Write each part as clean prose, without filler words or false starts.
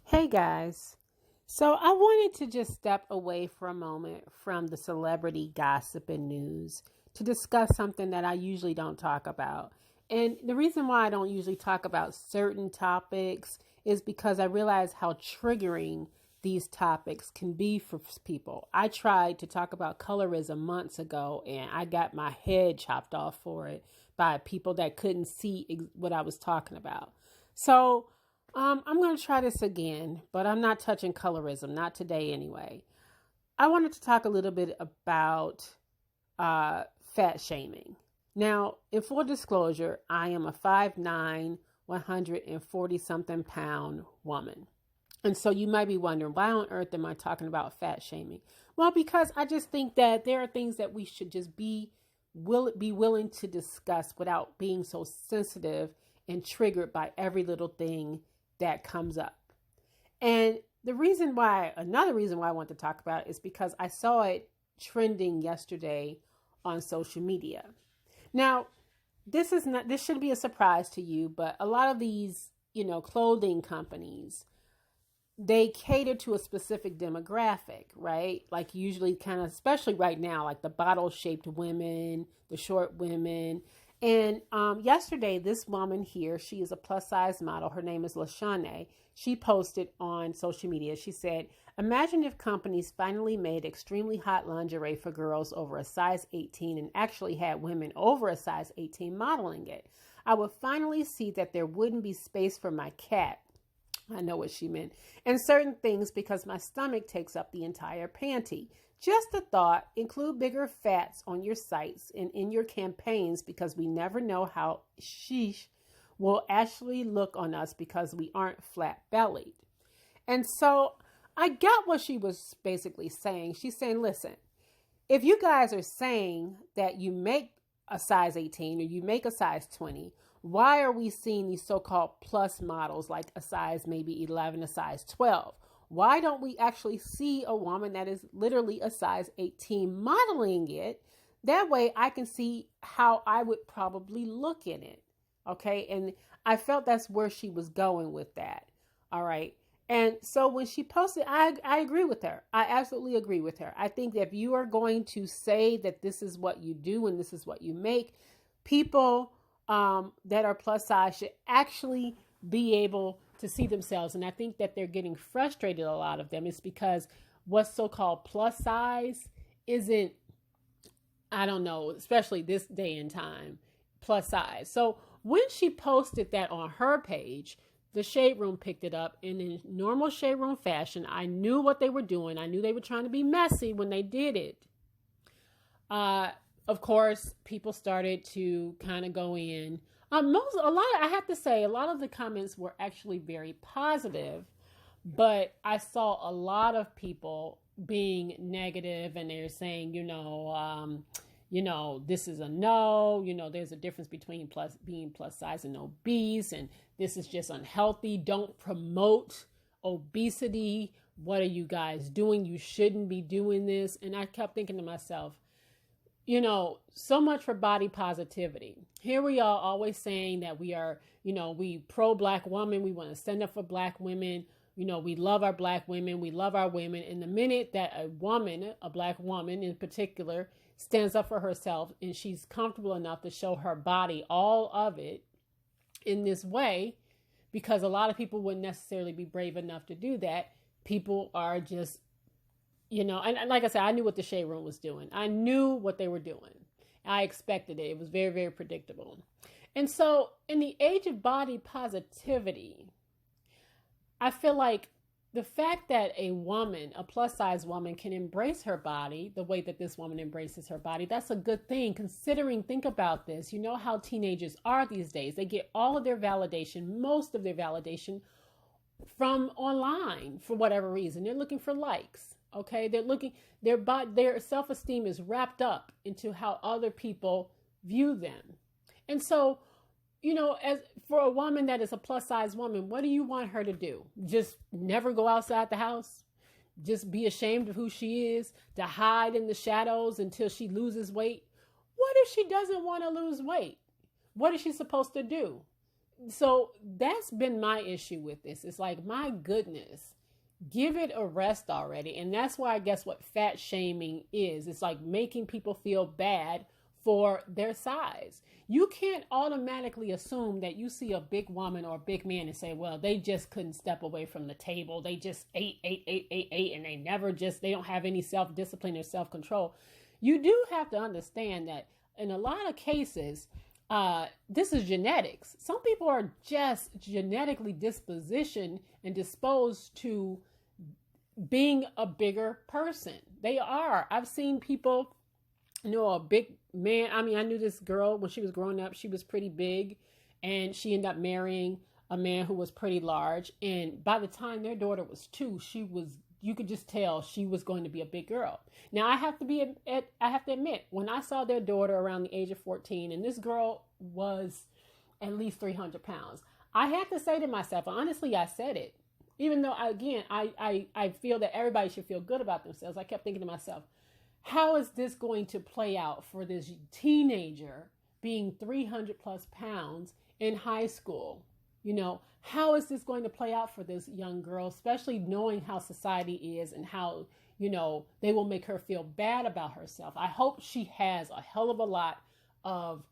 Hey guys. So I wanted to just step away for a moment from the celebrity gossip and news to discuss something that I usually don't talk about. And the reason why I don't usually talk about certain topics is because I realize how triggering these topics can be for people. I tried to talk about colorism months ago and I got my head chopped off for it by people that couldn't see what I was talking about. So, I'm going to try this again, but I'm not touching colorism, not today anyway. I wanted to talk a little bit about fat shaming. Now, in full disclosure, I am a 5'9", 140 something pound woman. And so you might be wondering, why on earth am I talking about fat shaming? Well, because I just think that there are things that we should just be willing to discuss without being so sensitive and triggered by every little thing that comes up. And another reason why I want to talk about it is because I saw it trending yesterday on social media. Now, this shouldn't be a surprise to you, but a lot of these, clothing companies, they cater to a specific demographic, right? Like usually kind of, especially right now, like the bottle shaped women, the short women. And yesterday, this woman here, she is a plus size model. Her name is LaShanuae. She posted on social media. She said, "Imagine if companies finally made extremely hot lingerie for girls over a size 18 and actually had women over a size 18 modeling it. I would finally see that there wouldn't be space for my cat." I know what she meant. "And certain things because my stomach takes up the entire panty. Just a thought, include bigger fats on your sites and in your campaigns because we never know how sheesh will actually look on us because we aren't flat bellied." And so I got what she was basically saying. She's saying, listen, if you guys are saying that you make a size 18 or you make a size 20, why are we seeing these so-called plus models like a size maybe 11, a size 12? Why don't we actually see a woman that is literally a size 18 modeling it? That way I can see how I would probably look in it. Okay. And I felt that's where she was going with that. All right. And so when she posted, I agree with her. I absolutely agree with her. I think that if you are going to say that this is what you do and this is what you make, people that are plus size should actually be able to see themselves. And I think that they're getting frustrated, a lot of them, is because what's so-called plus size isn't, I don't know, especially this day and time, plus size. So when she posted that on her page, the Shade Room picked it up, and in normal Shade Room fashion, I knew what they were doing. I knew they were trying to be messy when they did it. Of course, people started to kind of go in. A lot of the comments were actually very positive, but I saw a lot of people being negative, and they're saying, this is a no, there's a difference between being plus size and obese, and this is just unhealthy. Don't promote obesity. What are you guys doing? You shouldn't be doing this. And I kept thinking to myself, so much for body positivity. Here we are always saying that we are, we pro Black woman. We want to stand up for Black women. We love our Black women. We love our women. And the minute that a Black woman in particular, stands up for herself and she's comfortable enough to show her body, all of it, in this way, because a lot of people wouldn't necessarily be brave enough to do that, people are just, and like I said, I knew what the Shade Room was doing. I knew what they were doing. I expected it. It was very, very predictable. And so in the age of body positivity, I feel like the fact that a woman, a plus size woman, can embrace her body the way that this woman embraces her body, that's a good thing. Think about this. You know how teenagers are these days. They get all of their validation, most of their validation from online for whatever reason. They're looking for likes. Okay. Their self-esteem is wrapped up into how other people view them. And so, as for a woman that is a plus size woman, what do you want her to do? Just never go outside the house? Just be ashamed of who she is, to hide in the shadows until she loses weight? What if she doesn't want to lose weight? What is she supposed to do? So that's been my issue with this. It's like, my goodness, give it a rest already. And that's why I guess what fat shaming is. It's like making people feel bad for their size. You can't automatically assume that you see a big woman or a big man and say, well, they just couldn't step away from the table. They just ate, and they don't have any self-discipline or self-control. You do have to understand that in a lot of cases, this is genetics. Some people are just genetically dispositioned and disposed to being a bigger person. They are. I've seen people, a big man. I mean, I knew this girl when she was growing up. She was pretty big, and she ended up marrying a man who was pretty large. And by the time their daughter was 2, you could just tell she was going to be a big girl. Now, I have to admit, when I saw their daughter around the age of 14, and this girl was at least 300 pounds, I had to say to myself, honestly, I said it, even though, I feel that everybody should feel good about themselves. I kept thinking to myself, how is this going to play out for this teenager being 300 plus pounds in high school? How is this going to play out for this young girl, especially knowing how society is and how, they will make her feel bad about herself. I hope she has a hell of a lot of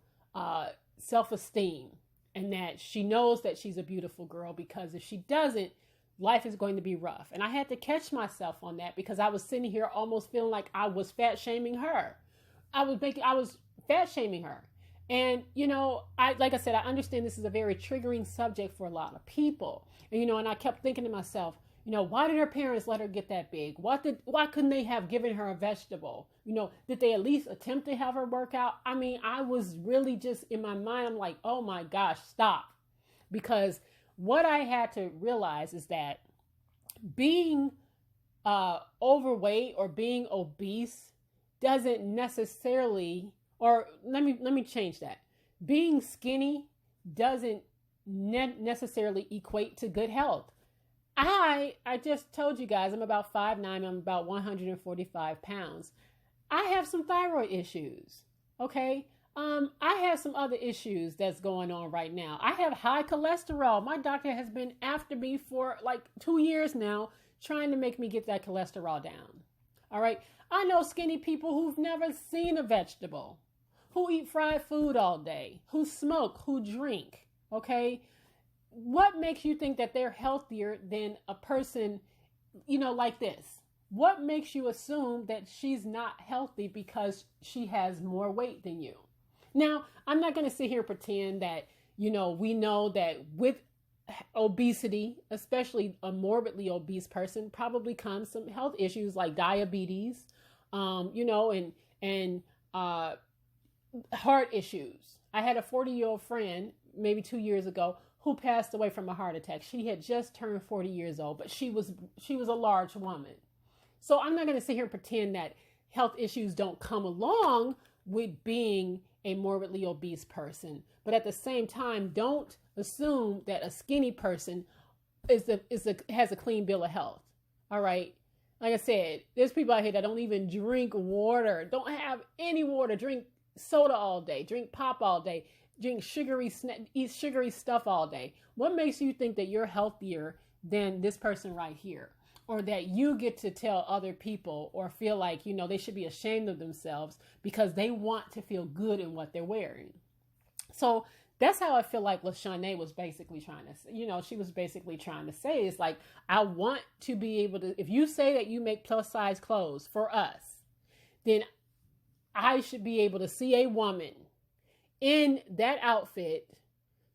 self-esteem, and that she knows that she's a beautiful girl, because if she doesn't, life is going to be rough. And I had to catch myself on that, because I was sitting here almost feeling like I was fat shaming her. I was fat shaming her. And, like I said, I understand this is a very triggering subject for a lot of people. And, and I kept thinking to myself, why did her parents let her get that big? Why couldn't they have given her a vegetable? Did they at least attempt to have her work out? I mean, I was really just in my mind, I'm like, oh my gosh, stop. Because what I had to realize is that being overweight or being obese doesn't necessarily, or let me change that. Being skinny doesn't necessarily equate to good health. I just told you guys, I'm about 5'9", I'm about 145 pounds. I have some thyroid issues, okay? I have some other issues that's going on right now. I have high cholesterol. My doctor has been after me for like 2 years now, trying to make me get that cholesterol down. All right. I know skinny people who've never seen a vegetable, who eat fried food all day, who smoke, who drink. Okay. What makes you think that they're healthier than a person, like this? What makes you assume that she's not healthy because she has more weight than you? Now, I'm not going to sit here and pretend that, we know that with obesity, especially a morbidly obese person, probably comes some health issues like diabetes, and heart issues. I had a 40-year-old friend maybe 2 years ago who passed away from a heart attack. She had just turned 40 years old, but she was a large woman. So I'm not going to sit here and pretend that health issues don't come along with being a morbidly obese person. But at the same time, don't assume that a skinny person has a clean bill of health. All right. Like I said, there's people out here that don't even drink water, don't have any water, drink soda all day, drink pop all day, eat sugary stuff all day. What makes you think that you're healthier than this person right here? Or that you get to tell other people or feel like, they should be ashamed of themselves because they want to feel good in what they're wearing. So that's how I feel like LaShanuae was basically trying to, she was basically trying to say, is like, I want to be able to, if you say that you make plus size clothes for us, then I should be able to see a woman in that outfit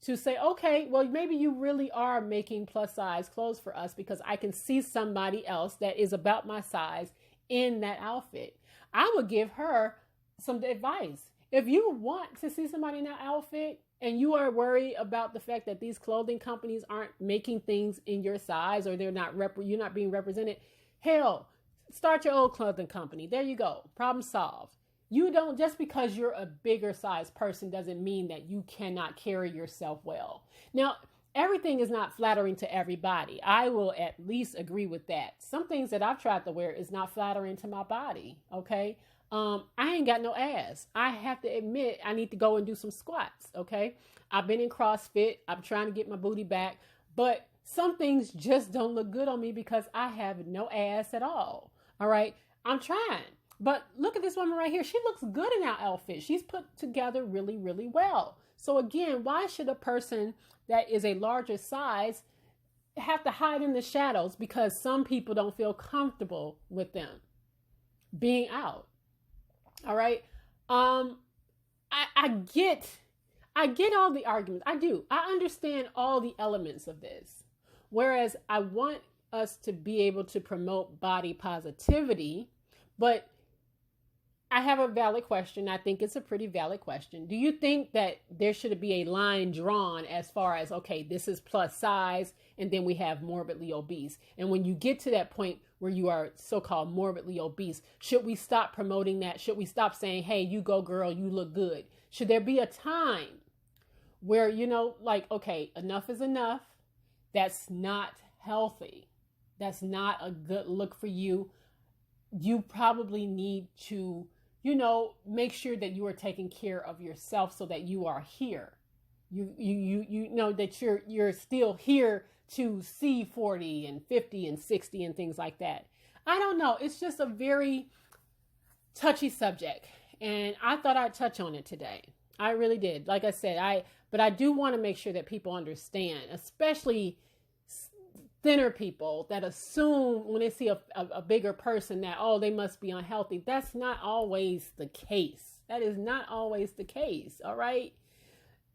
to say, okay, well, maybe you really are making plus size clothes for us, because I can see somebody else that is about my size in that outfit. I would give her some advice. If you want to see somebody in that outfit and you are worried about the fact that these clothing companies aren't making things in your size, or you're not being represented, hell, start your own clothing company. There you go. Problem solved. You don't, just because you're a bigger size person doesn't mean that you cannot carry yourself well. Now, everything is not flattering to everybody. I will at least agree with that. Some things that I've tried to wear is not flattering to my body. Okay. I ain't got no ass. I have to admit, I need to go and do some squats. Okay. I've been in CrossFit. I'm trying to get my booty back, but some things just don't look good on me because I have no ass at all. All right. I'm trying, but look at this woman right here. She looks good in our outfit. She's put together really, really well. So again, why should a person that is a larger size have to hide in the shadows because some people don't feel comfortable with them being out? All right. I get all the arguments. I do. I understand all the elements of this. Whereas I want us to be able to promote body positivity, but I have a valid question. I think it's a pretty valid question. Do you think that there should be a line drawn as far as, okay, this is plus size, and then we have morbidly obese? And when you get to that point where you are so-called morbidly obese, should we stop promoting that? Should we stop saying, hey, you go girl, you look good? Should there be a time where, like, okay, enough is enough. That's not healthy. That's not a good look for you. You probably need to, make sure that you are taking care of yourself so that you are here. You know that you're still here to see 40 and 50 and 60 and things like that. I don't know. It's just a very touchy subject. And I thought I'd touch on it today. I really did. Like I said, but I do want to make sure that people understand, especially thinner people that assume when they see a bigger person that, oh, they must be unhealthy. That's not always the case. That is not always the case. All right.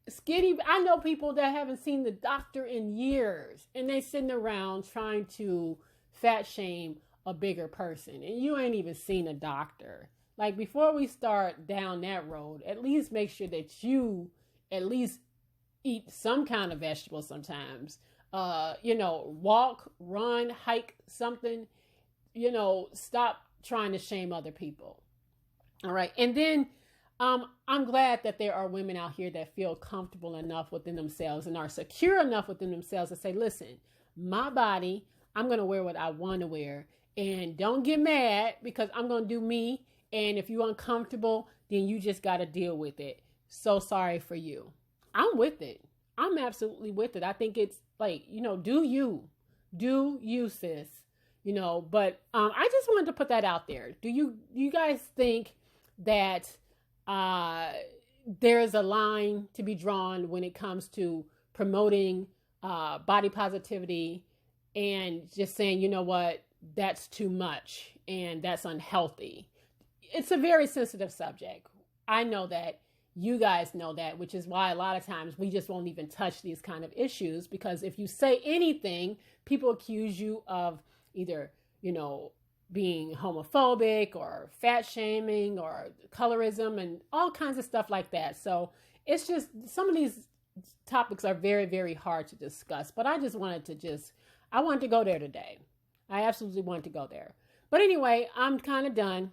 Skinny. I know people that haven't seen the doctor in years and they sitting around trying to fat shame a bigger person, and you ain't even seen a doctor. Like, before we start down that road, at least make sure that you at least eat some kind of vegetables sometimes. Walk, run, hike, something. Stop trying to shame other people. All right. And then I'm glad that there are women out here that feel comfortable enough within themselves and are secure enough within themselves to say, listen, my body, I'm going to wear what I want to wear. And don't get mad because I'm going to do me. And if you're uncomfortable, then you just got to deal with it. So sorry for you. I'm with it. I'm absolutely with it. I think it's like, do you, sis, but I just wanted to put that out there. Do you guys think that there is a line to be drawn when it comes to promoting body positivity and just saying, you know what, that's too much and that's unhealthy? It's a very sensitive subject. I know that. You guys know that, which is why a lot of times we just won't even touch these kind of issues, because if you say anything, people accuse you of either, being homophobic or fat shaming or colorism and all kinds of stuff like that. So it's just, some of these topics are very, very hard to discuss, but I just wanted to I wanted to go there today. I absolutely wanted to go there. But anyway, I'm kind of done.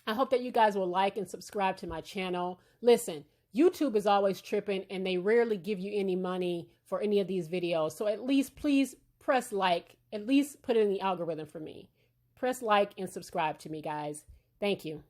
I hope that you guys will like and subscribe to my channel. Listen, YouTube is always tripping and they rarely give you any money for any of these videos. So at least please press like, at least put it in the algorithm for me. Press like and subscribe to me, guys. Thank you.